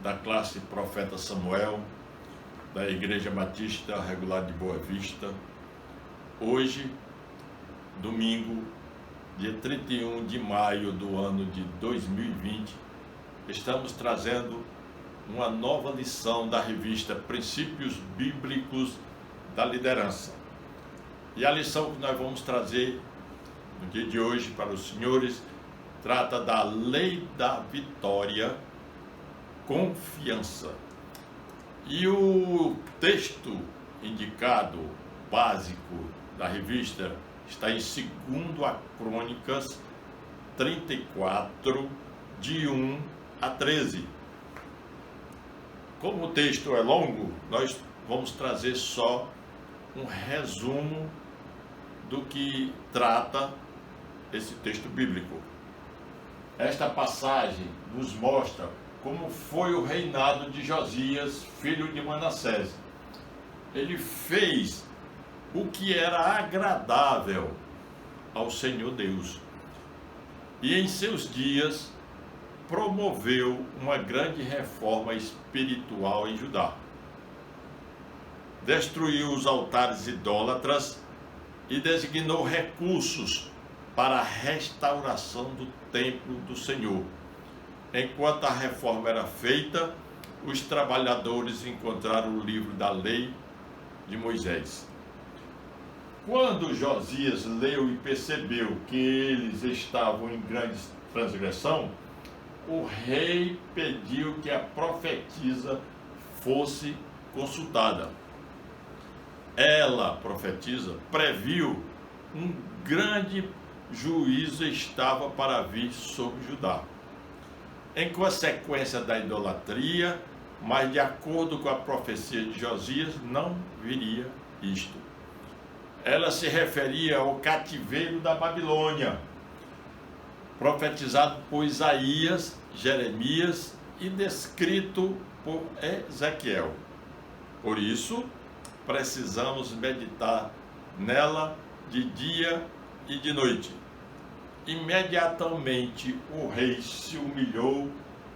da classe Profeta Samuel, da Igreja Batista Regular de Boa Vista. Hoje, domingo, dia 31 de maio do ano de 2020, estamos trazendo uma nova lição da revista Princípios Bíblicos da Liderança. E a lição que nós vamos trazer no dia de hoje para os senhores trata da lei da vitória, confiança. E o texto indicado, básico da revista, está em 2 Crônicas 34, de 1 a 13. Como o texto é longo, nós vamos trazer só um resumo do que trata esse texto bíblico. Esta passagem nos mostra como foi o reinado de Josias, filho de Manassés. Ele fez o que era agradável ao Senhor Deus. E em seus dias promoveu uma grande reforma espiritual em Judá. Destruiu os altares idólatras e designou recursos para a restauração do templo do Senhor. Enquanto a reforma era feita, os trabalhadores encontraram o livro da lei de Moisés. Quando Josias leu e percebeu que eles estavam em grande transgressão, o rei pediu que a profetisa fosse consultada. Ela, a profetisa, previu um grande juízo estava para vir sobre Judá, em consequência da idolatria, mas de acordo com a profecia de Josias, não viria isto. Ela se referia ao cativeiro da Babilônia, profetizado por Isaías, Jeremias e descrito por Ezequiel. Por isso, precisamos meditar nela de dia e de noite. Imediatamente o rei se humilhou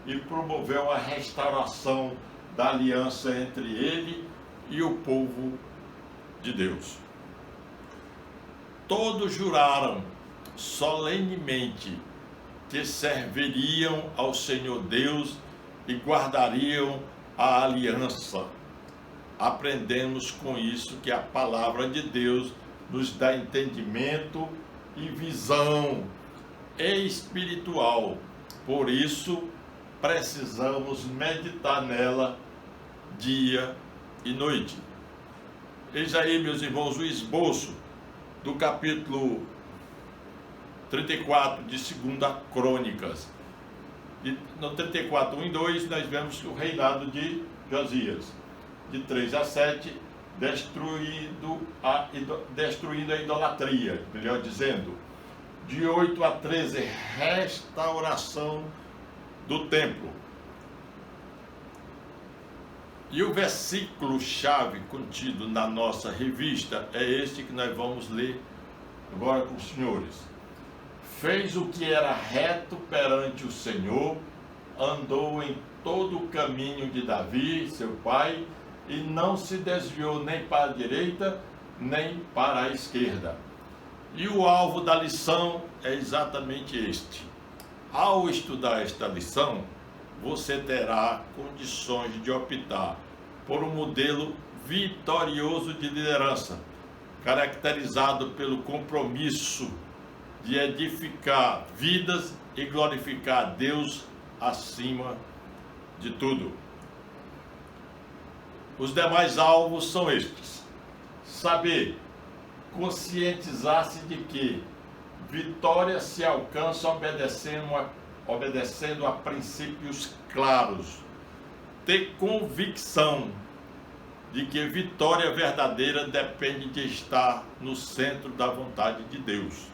e promoveu a restauração da aliança entre ele e o povo de Deus. Todos juraram solenemente que serviriam ao Senhor Deus e guardariam a aliança. Aprendemos com isso que a palavra de Deus nos dá entendimento e visão espiritual. Por isso, precisamos meditar nela dia e noite. Eis aí, meus irmãos, o esboço do capítulo 34 de 2 Crônicas. No 34, 1 e 2, nós vemos o reinado de Josias. De 3 a 7, destruindo a idolatria, melhor dizendo. De 8 a 13, restauração do templo. E o versículo-chave contido na nossa revista é este que nós vamos ler agora com os senhores. Fez o que era reto perante o Senhor, andou em todo o caminho de Davi, seu pai, e não se desviou nem para a direita, nem para a esquerda. E o alvo da lição é exatamente este. Ao estudar esta lição, você terá condições de optar por um modelo vitorioso de liderança, caracterizado pelo compromisso de edificar vidas e glorificar a Deus acima de tudo. Os demais alvos são estes: saber, conscientizar-se de que vitória se alcança obedecendo a princípios claros, ter convicção de que vitória verdadeira depende de estar no centro da vontade de Deus,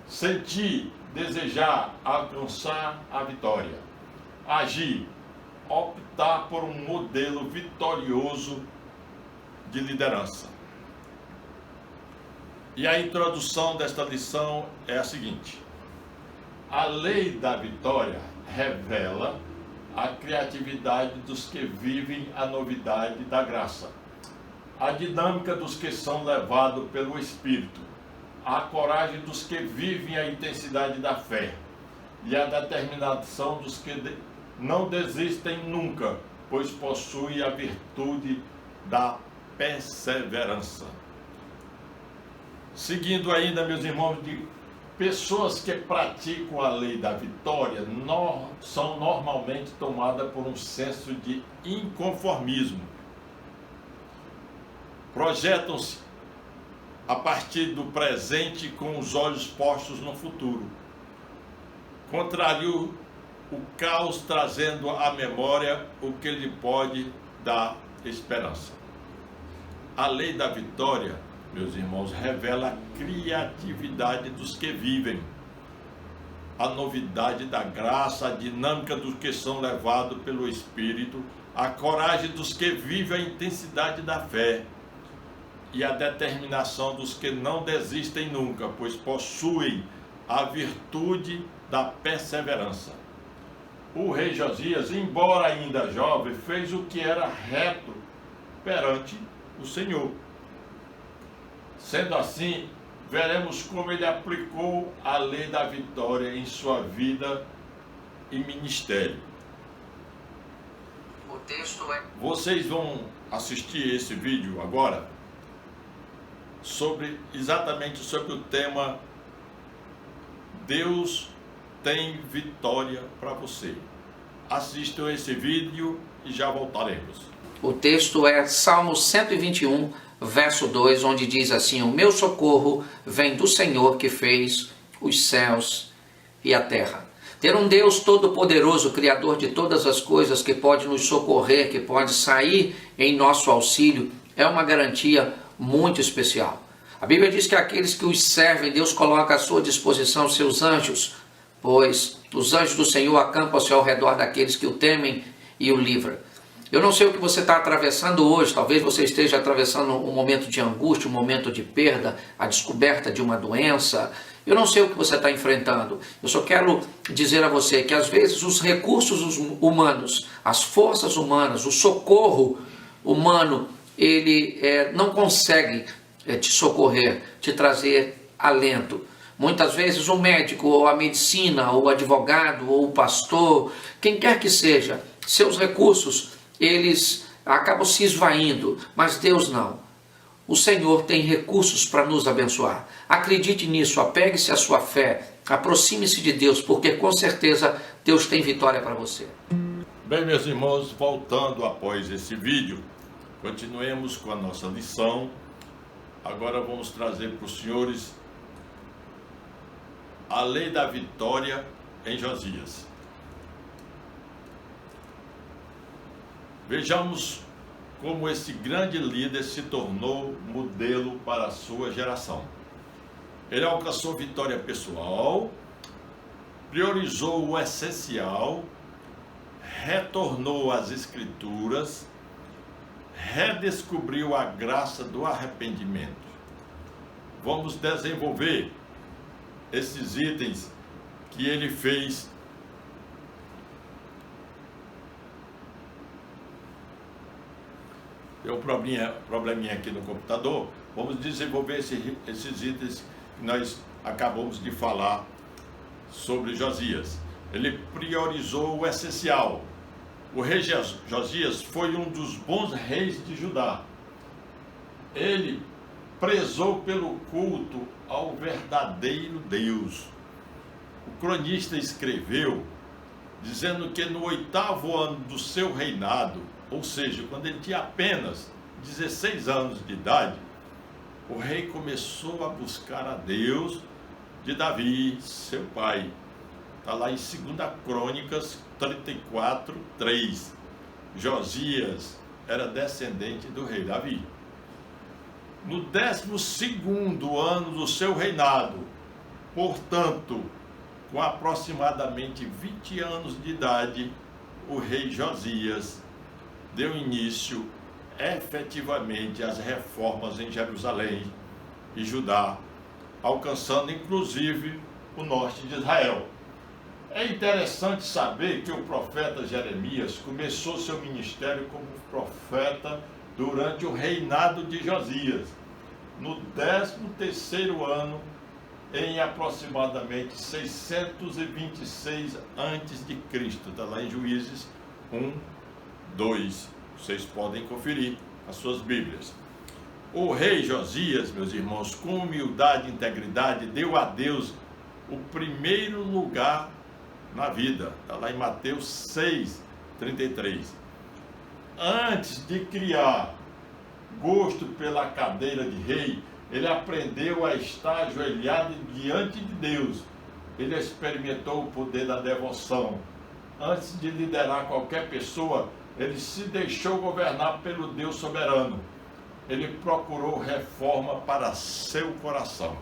sentir, desejar, alcançar a vitória, agir, optar por um modelo vitorioso de liderança. E a introdução desta lição é a seguinte: a lei da vitória revela a criatividade dos que vivem a novidade da graça, a dinâmica dos que são levados pelo Espírito, a coragem dos que vivem a intensidade da fé e a determinação dos que não desistem nunca, pois possuem a virtude da perseverança. Seguindo ainda, meus irmãos, de pessoas que praticam a lei da vitória são normalmente tomadas por um senso de inconformismo. Projetam-se a partir do presente com os olhos postos no futuro. Contrariam o caos, trazendo à memória o que lhe pode dar esperança. A lei da vitória, meus irmãos, revela a criatividade dos que vivem, a novidade da graça, a dinâmica dos que são levados pelo Espírito, a coragem dos que vivem a intensidade da fé e a determinação dos que não desistem nunca, pois possuem a virtude da perseverança. O rei Josias, embora ainda jovem, fez o que era reto perante o Senhor. Sendo assim, veremos como ele aplicou a lei da vitória em sua vida e ministério. O texto é... Vocês vão assistir esse vídeo agora exatamente sobre o tema Deus tem vitória para você. Assistam esse vídeo e já voltaremos. O texto é Salmo 121, verso 2, onde diz assim: o meu socorro vem do Senhor que fez os céus e a terra. Ter um Deus todo-poderoso, Criador de todas as coisas, que pode nos socorrer, que pode sair em nosso auxílio, é uma garantia muito especial. A Bíblia diz que aqueles que os servem, Deus coloca à sua disposição seus anjos, pois os anjos do Senhor acampam-se ao redor daqueles que o temem e o livram. Eu não sei o que você está atravessando hoje, talvez você esteja atravessando um momento de angústia, um momento de perda, a descoberta de uma doença. Eu não sei o que você está enfrentando. Eu só quero dizer a você que às vezes os recursos humanos, as forças humanas, o socorro humano, ele não consegue te socorrer, te trazer alento. Muitas vezes o médico, ou a medicina, ou o advogado, ou o pastor, quem quer que seja, seus recursos, eles acabam se esvaindo, mas Deus não. O Senhor tem recursos para nos abençoar. Acredite nisso, apegue-se à sua fé, aproxime-se de Deus, porque com certeza Deus tem vitória para você. Bem, meus irmãos, voltando após esse vídeo, continuemos com a nossa lição. Agora vamos trazer para os senhores a lei da vitória em Josias. Vejamos como esse grande líder se tornou modelo para a sua geração. Ele alcançou vitória pessoal, priorizou o essencial, retornou às Escrituras, redescobriu a graça do arrependimento. Vamos desenvolver esses itens que ele fez. Tem um probleminha aqui no computador. Vamos desenvolver esses itens que nós acabamos de falar sobre Josias. Ele priorizou o essencial. O rei Josias foi um dos bons reis de Judá. Ele prezou pelo culto ao verdadeiro Deus. O cronista escreveu dizendo que no 8º ano do seu reinado, ou seja, quando ele tinha apenas 16 anos de idade, o rei começou a buscar a Deus de Davi, seu pai. Está lá em 2 Crônicas 34, 3. Josias era descendente do rei Davi. No 12º ano do seu reinado, portanto, com aproximadamente 20 anos de idade, o rei Josias deu início efetivamente às reformas em Jerusalém e Judá, alcançando inclusive o norte de Israel. É interessante saber que o profeta Jeremias começou seu ministério como profeta durante o reinado de Josias, no 13º ano, em aproximadamente 626 a.C., está lá em Juízes 1, 2. Vocês podem conferir as suas Bíblias. O rei Josias, meus irmãos, com humildade e integridade, deu a Deus o primeiro lugar na vida. Está lá em Mateus 6, 33. Antes de criar gosto pela cadeira de rei, ele aprendeu a estar ajoelhado diante de Deus. Ele experimentou o poder da devoção. Antes de liderar qualquer pessoa, ele se deixou governar pelo Deus soberano. Ele procurou reforma para seu coração.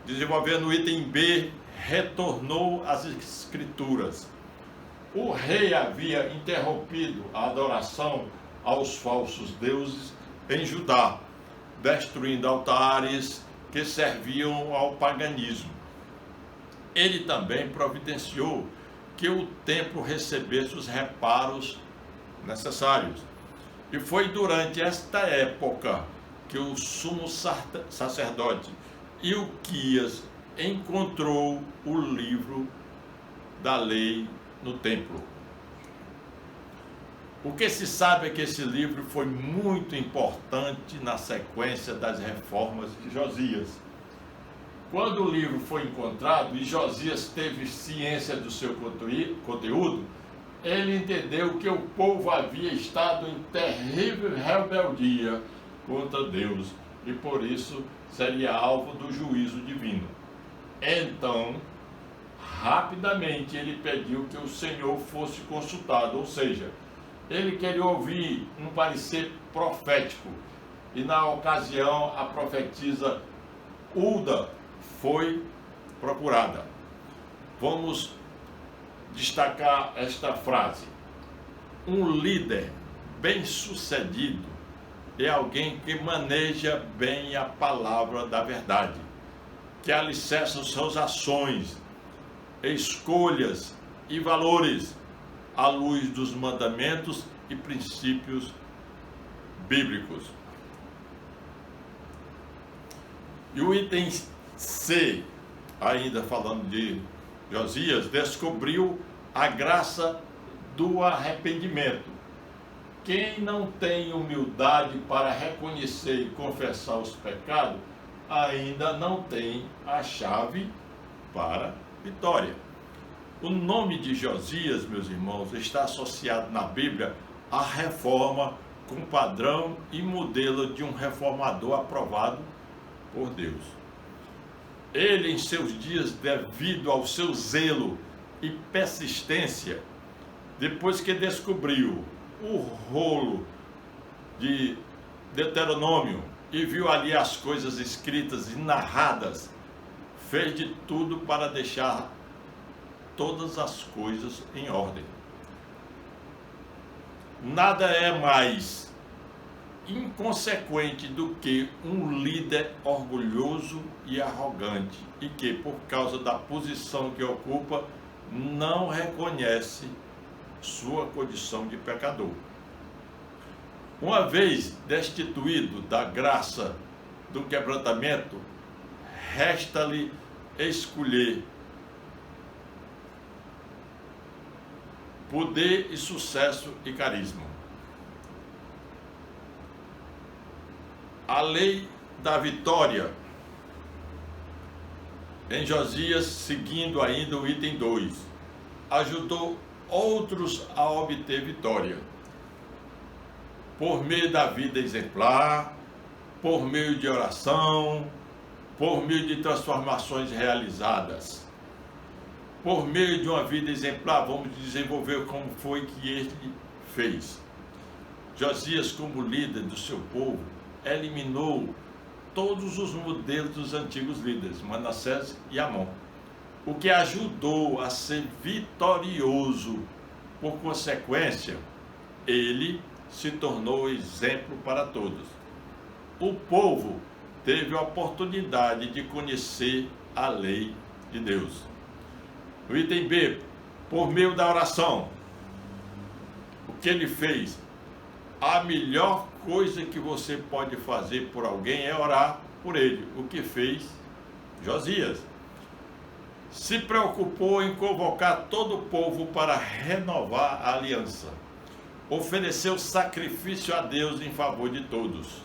Desenvolvendo o item B, retornou às Escrituras. O rei havia interrompido a adoração aos falsos deuses em Judá, destruindo altares que serviam ao paganismo. Ele também providenciou que o templo recebesse os reparos necessários. E foi durante esta época que o sumo sacerdote Ilquias encontrou o livro da lei no templo. O que se sabe é que esse livro foi muito importante na sequência das reformas de Josias. Quando o livro foi encontrado e Josias teve ciência do seu conteúdo, ele entendeu que o povo havia estado em terrível rebeldia contra Deus e por isso seria alvo do juízo divino. Então, rapidamente ele pediu que o Senhor fosse consultado, ou seja, ele queria ouvir um parecer profético. E na ocasião a profetisa Hulda foi procurada. Vamos destacar esta frase. Um líder bem-sucedido é alguém que maneja bem a palavra da verdade, que alicerça suas ações, escolhas e valores à luz dos mandamentos e princípios bíblicos. E o item C, ainda falando de Josias, descobriu a graça do arrependimento. Quem não tem humildade para reconhecer e confessar os pecados, ainda não tem a chave para a vitória. O nome de Josias, meus irmãos, está associado na Bíblia à reforma com padrão e modelo de um reformador aprovado por Deus. Ele, em seus dias, devido ao seu zelo e persistência, depois que descobriu o rolo de Deuteronômio e viu ali as coisas escritas e narradas, fez de tudo para deixar todas as coisas em ordem. Nada é mais inconsequente do que um líder orgulhoso e arrogante e que, por causa da posição que ocupa, não reconhece sua condição de pecador. Uma vez destituído da graça do quebrantamento, resta-lhe escolher poder e sucesso e carisma. A lei da vitória em Josias, seguindo ainda o item 2, ajudou outros a obter vitória por meio da vida exemplar, por meio de oração, por meio de transformações realizadas. Por meio de uma vida exemplar, vamos desenvolver como foi que ele fez. Josias, como líder do seu povo, eliminou todos os modelos dos antigos líderes, Manassés e Amon, o que ajudou a ser vitorioso. Por consequência, ele se tornou exemplo para todos. O povo teve a oportunidade de conhecer a lei de Deus. O item B, por meio da oração. O que ele fez? A melhor coisa que você pode fazer por alguém é orar por ele. O que fez Josias? Se preocupou em convocar todo o povo para renovar a aliança. Ofereceu sacrifício a Deus em favor de todos.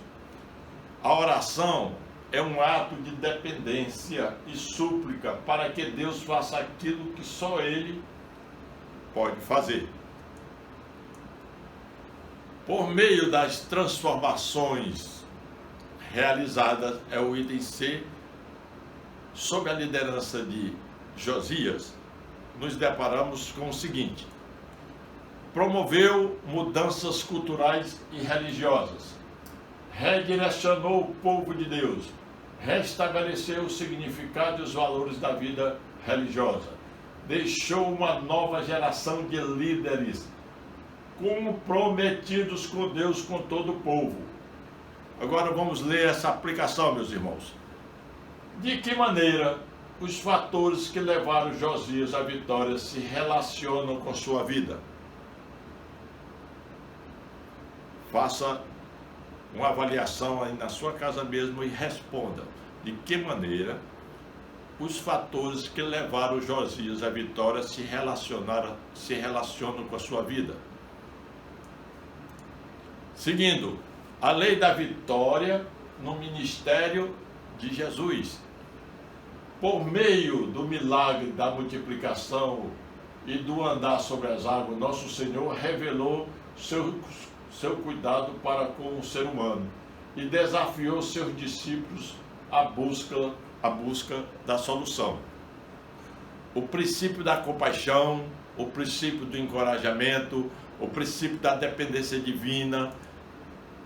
A oração é um ato de dependência e súplica para que Deus faça aquilo que só Ele pode fazer. Por meio das transformações realizadas, é o item C, sob a liderança de Josias, nos deparamos com o seguinte: promoveu mudanças culturais e religiosas, redirecionou o povo de Deus, restabeleceu o significado e os valores da vida religiosa, deixou uma nova geração de líderes comprometidos com Deus, com todo o povo. Agora vamos ler essa aplicação, meus irmãos. De que maneira os fatores que levaram Josias à vitória se relacionam com sua vida? Faça uma avaliação aí na sua casa mesmo e responda. De que maneira os fatores que levaram Josias à vitória se relacionam com a sua vida? Seguindo, a lei da vitória no ministério de Jesus. Por meio do milagre da multiplicação e do andar sobre as águas, nosso Senhor revelou seu cuidado para com o ser humano e desafiou seus discípulos à busca da solução. O princípio da compaixão, o princípio do encorajamento, o princípio da dependência divina,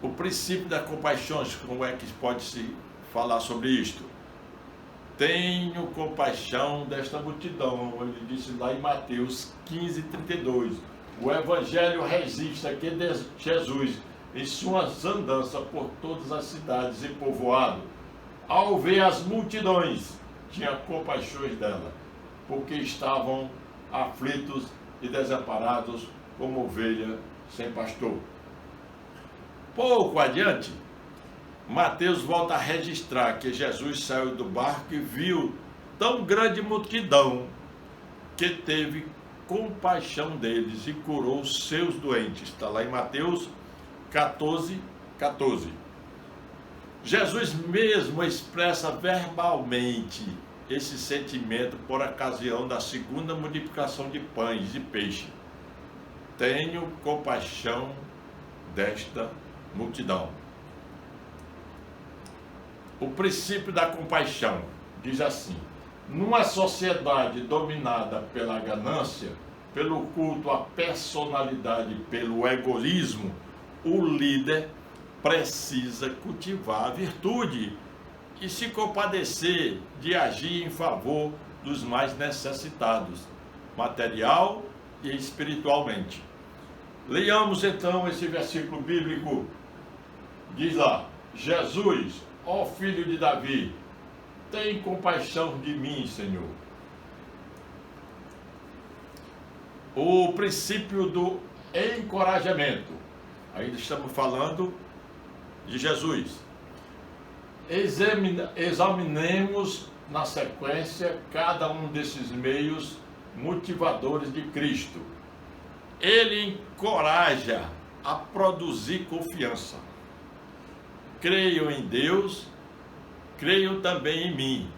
o princípio da compaixão, como é que pode se falar sobre isto? Tenho compaixão desta multidão, ele disse lá em Mateus 15:32. O Evangelho registra que Jesus, em suas andanças por todas as cidades e povoados, ao ver as multidões, tinha compaixões dela, porque estavam aflitos e desamparados como ovelha sem pastor. Pouco adiante, Mateus volta a registrar que Jesus saiu do barco e viu tão grande multidão que teve compaixão deles e curou os seus doentes. Está lá em Mateus 14:14. Jesus mesmo expressa verbalmente esse sentimento por ocasião da segunda multiplicação de pães e peixe. Tenho compaixão desta multidão. O princípio da compaixão diz assim: numa sociedade dominada pela ganância, pelo culto à personalidade, pelo egoísmo, o líder precisa cultivar a virtude e se compadecer de agir em favor dos mais necessitados, material e espiritualmente. Leiamos então esse versículo bíblico. Diz lá: Jesus, ó filho de Davi, tem compaixão de mim, Senhor. O princípio do encorajamento. Ainda estamos falando de Jesus. Examinemos na sequência cada um desses meios motivadores de Cristo. Ele encoraja a produzir confiança. Creiam em Deus, creiam também em mim.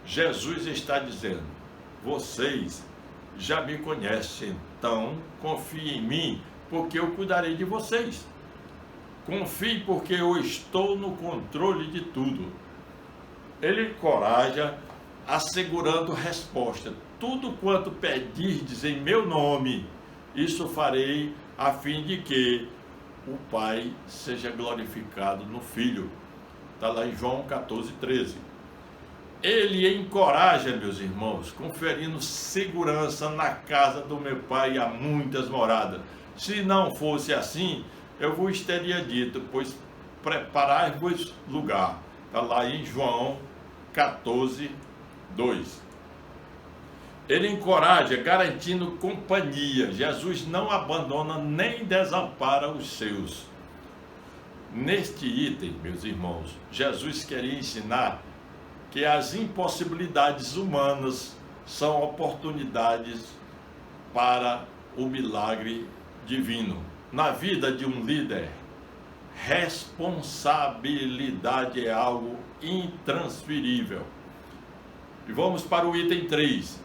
Jesus está dizendo: vocês já me conhecem, então confiem em mim, porque eu cuidarei de vocês. Confie, porque eu estou no controle de tudo. Ele encoraja, assegurando resposta: tudo quanto pedirdes em meu nome, isso farei, a fim de que o Pai seja glorificado no Filho. Está lá em João 14:13. Ele encoraja, meus irmãos, conferindo segurança. Na casa do meu Pai há muitas moradas. Se não fosse assim, eu vos teria dito, pois preparai-vos lugar. Está lá em João 14:2. Ele encoraja, garantindo companhia. Jesus não abandona nem desampara os seus. Neste item, meus irmãos, Jesus queria ensinar que as impossibilidades humanas são oportunidades para o milagre divino. Na vida de um líder, responsabilidade é algo intransferível. E vamos para o item 3,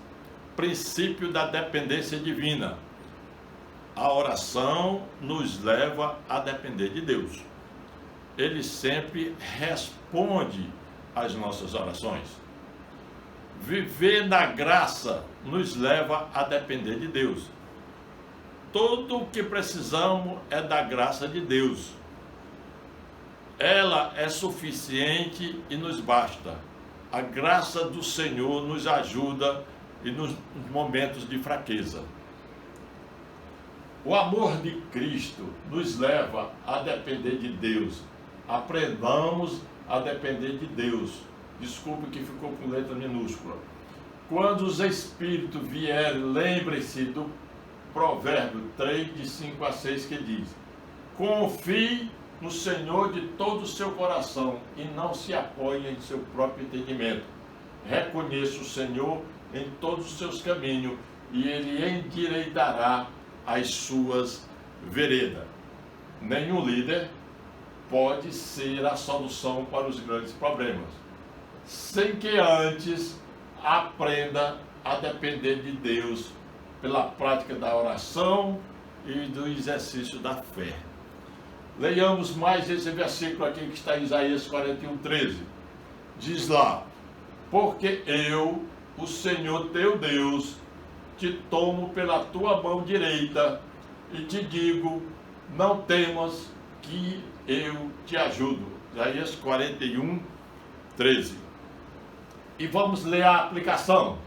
princípio da dependência divina. A oração nos leva a depender de Deus. Ele sempre responde às nossas orações. Viver na graça nos leva a depender de Deus. Tudo o que precisamos é da graça de Deus. Ela é suficiente e nos basta. A graça do Senhor nos ajuda e nos momentos de fraqueza. O amor de Cristo nos leva a depender de Deus. Aprendamos a depender de Deus. Desculpe que ficou com letra minúscula. Quando os Espíritos vierem, lembre-se do provérbio 3, de 5 a 6, que diz: confie no Senhor de todo o seu coração e não se apoie em seu próprio entendimento. Reconheça o Senhor em todos os seus caminhos e Ele endireitará as suas veredas. Nenhum líder pode ser a solução para os grandes problemas, sem que antes aprenda a depender de Deus pela prática da oração e do exercício da fé. Leiamos mais esse versículo aqui que está em Isaías 41:13. Diz lá: porque eu, o Senhor teu Deus, te tomo pela tua mão direita e te digo, não temas, que eu te ajudo. Isaías 41:13. E vamos ler a aplicação.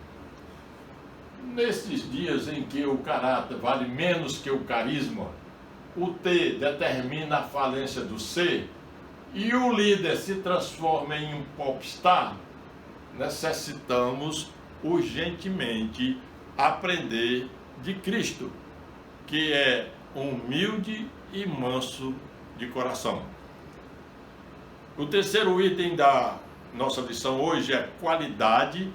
Nesses dias em que o caráter vale menos que o carisma, o T determina a falência do C e o líder se transforma em um popstar, necessitamos urgentemente aprender de Cristo, que é humilde e manso de coração. O terceiro item da nossa lição hoje é qualidade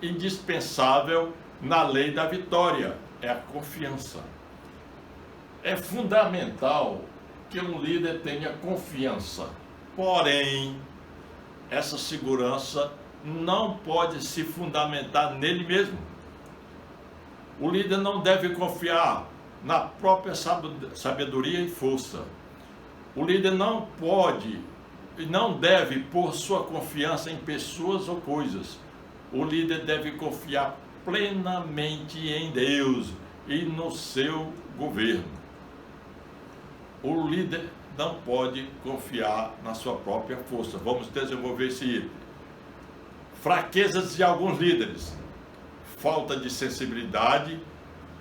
indispensável na lei da vitória, é a confiança. É fundamental que um líder tenha confiança, porém, essa segurança não pode se fundamentar nele mesmo. O líder não deve confiar na própria sabedoria e força. O líder não pode e não deve pôr sua confiança em pessoas ou coisas. O líder deve confiar plenamente em Deus e no seu governo. O líder não pode confiar na sua própria força. Vamos desenvolver esse item. Fraquezas de alguns líderes: falta de sensibilidade,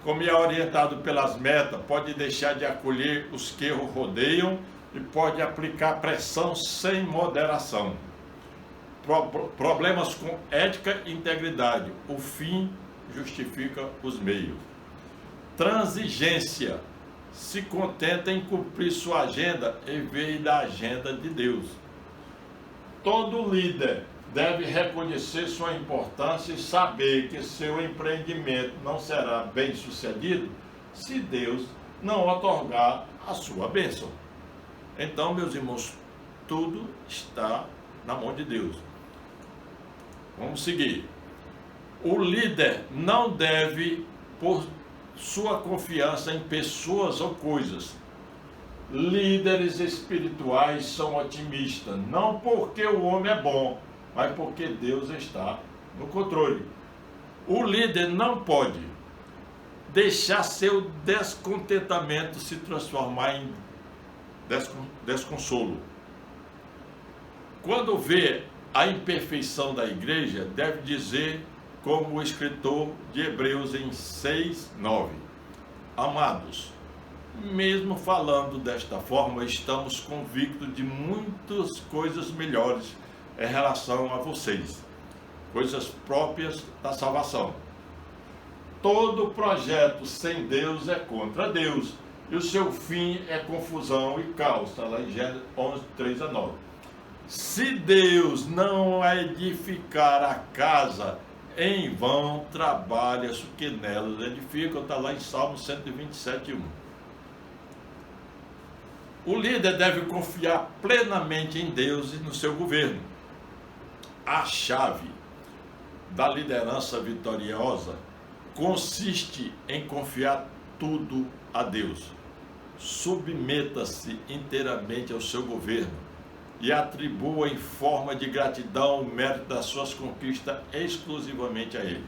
como é orientado pelas metas, pode deixar de acolher os que o rodeiam e pode aplicar pressão sem moderação. Problemas com ética e integridade, o fim justifica os meios. Transigência, se contenta em cumprir sua agenda em vez da agenda de Deus. Todo líder deve reconhecer sua importância e saber que seu empreendimento não será bem sucedido se Deus não otorgar a sua bênção. Então, meus irmãos, tudo está na mão de Deus. Vamos seguir. O líder não deve pôr sua confiança em pessoas ou coisas. Líderes espirituais são otimistas, não porque o homem é bom, mas porque Deus está no controle. O líder não pode deixar seu descontentamento se transformar em desconsolo. Quando vê a imperfeição da igreja, deve dizer, como o escritor de Hebreus em 6:9: amados, mesmo falando desta forma, estamos convictos de muitas coisas melhores em relação a vocês, coisas próprias da salvação. todo projeto sem Deus é contra Deus, e o seu fim é confusão e caos. Está lá em Gênesis 11, 3 a 9. Se Deus não edificar a casa, em vão trabalha os que nelas edificam. Está lá em Salmo 127, 1. O líder deve confiar plenamente em Deus e no seu governo. A chave da liderança vitoriosa consiste em confiar tudo a Deus. Submeta-se inteiramente ao seu governo e atribua em forma de gratidão o mérito das suas conquistas exclusivamente a Ele.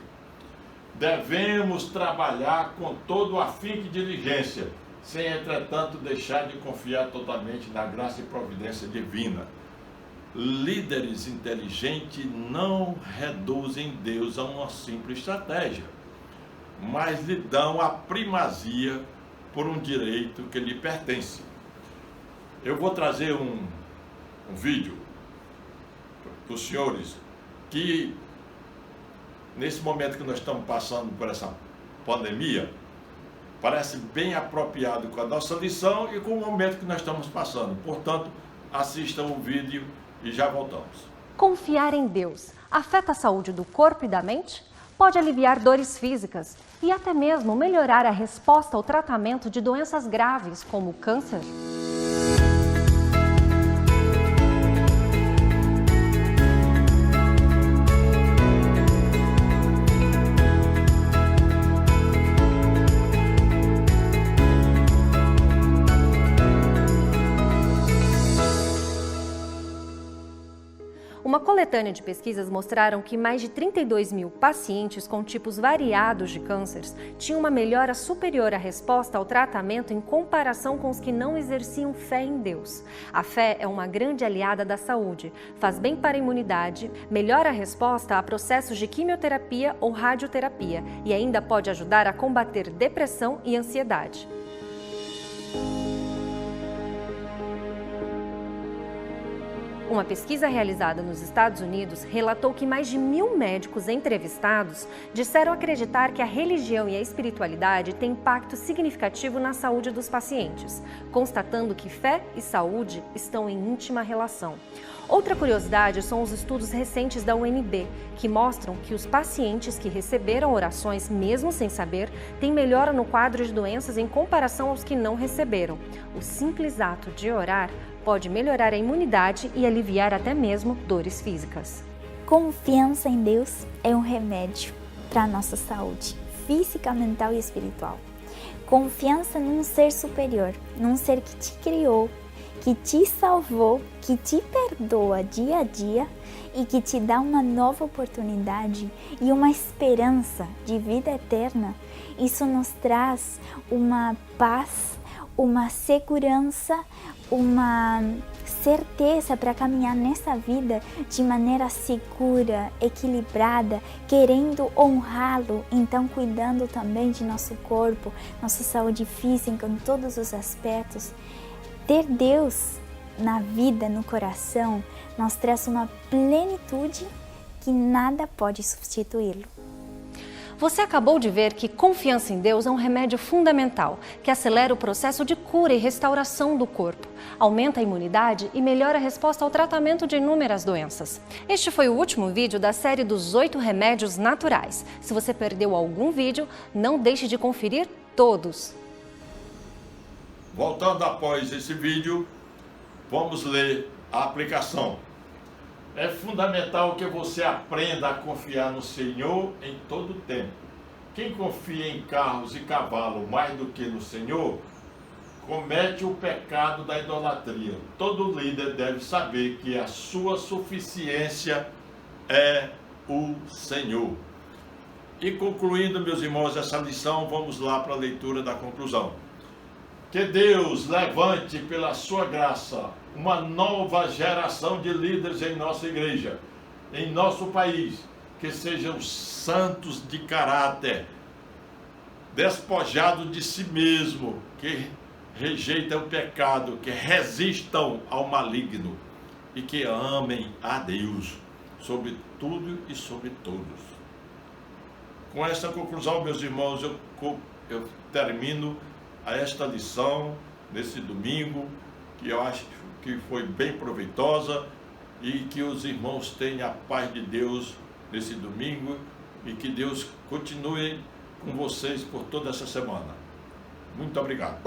Devemos trabalhar com todo o afinco e diligência, sem, entretanto, deixar de confiar totalmente na graça e providência divina. Líderes inteligentes não reduzem Deus a uma simples estratégia, mas lhe dão a primazia por um direito que lhe pertence. Eu vou trazer um vídeo para os senhores que, nesse momento que nós estamos passando por essa pandemia, parece bem apropriado com a nossa lição e com o momento que nós estamos passando. Portanto, assistam o vídeo e já voltamos. Confiar em Deus afeta a saúde do corpo e da mente? Pode aliviar dores físicas e até mesmo melhorar a resposta ao tratamento de doenças graves, como o câncer? Uma coletânea de pesquisas mostraram que mais de 32 mil pacientes com tipos variados de cânceres tinham uma melhora superior à resposta ao tratamento em comparação com os que não exerciam fé em Deus. A fé é uma grande aliada da saúde, faz bem para a imunidade, melhora a resposta a processos de quimioterapia ou radioterapia e ainda pode ajudar a combater depressão e ansiedade. Uma pesquisa realizada nos Estados Unidos relatou que mais de 1.000 médicos entrevistados disseram acreditar que a religião e a espiritualidade têm impacto significativo na saúde dos pacientes, constatando que fé e saúde estão em íntima relação. Outra curiosidade são os estudos recentes da UNB, que mostram que os pacientes que receberam orações, mesmo sem saber, têm melhora no quadro de doenças em comparação aos que não receberam. O simples ato de orar pode melhorar a imunidade e aliviar até mesmo dores físicas. Confiança em Deus é um remédio para a nossa saúde física, mental e espiritual. Confiança num ser superior, num ser que te criou, que te salvou, que te perdoa dia a dia e que te dá uma nova oportunidade e uma esperança de vida eterna. Isso nos traz uma paz, uma segurança, uma certeza para caminhar nessa vida de maneira segura, equilibrada, querendo honrá-lo, então cuidando também de nosso corpo, nossa saúde física em todos os aspectos. Ter Deus na vida, no coração, nos traz uma plenitude que nada pode substituí-lo. Você acabou de ver que confiança em Deus é um remédio fundamental, que acelera o processo de cura e restauração do corpo, aumenta a imunidade e melhora a resposta ao tratamento de inúmeras doenças. Este foi o último vídeo da série dos 8 remédios naturais. Se você perdeu algum vídeo, não deixe de conferir todos. Voltando após esse vídeo, vamos ler a aplicação. É fundamental que você aprenda a confiar no Senhor em todo o tempo. Quem confia em carros e cavalos mais do que no Senhor, comete o pecado da idolatria. Todo líder deve saber que a sua suficiência é o Senhor. E concluindo, meus irmãos, essa lição, vamos lá para a leitura da conclusão. Que Deus levante pela sua graça uma nova geração de líderes em nossa igreja, em nosso país, que sejam santos de caráter, despojados de si mesmo, que rejeitem o pecado, que resistam ao maligno e que amem a Deus sobre tudo e sobre todos. Com essa conclusão, meus irmãos, eu termino esta lição nesse domingo, que eu acho que foi bem proveitosa, e que os irmãos tenham a paz de Deus nesse domingo e que Deus continue com vocês por toda essa semana. Muito obrigado.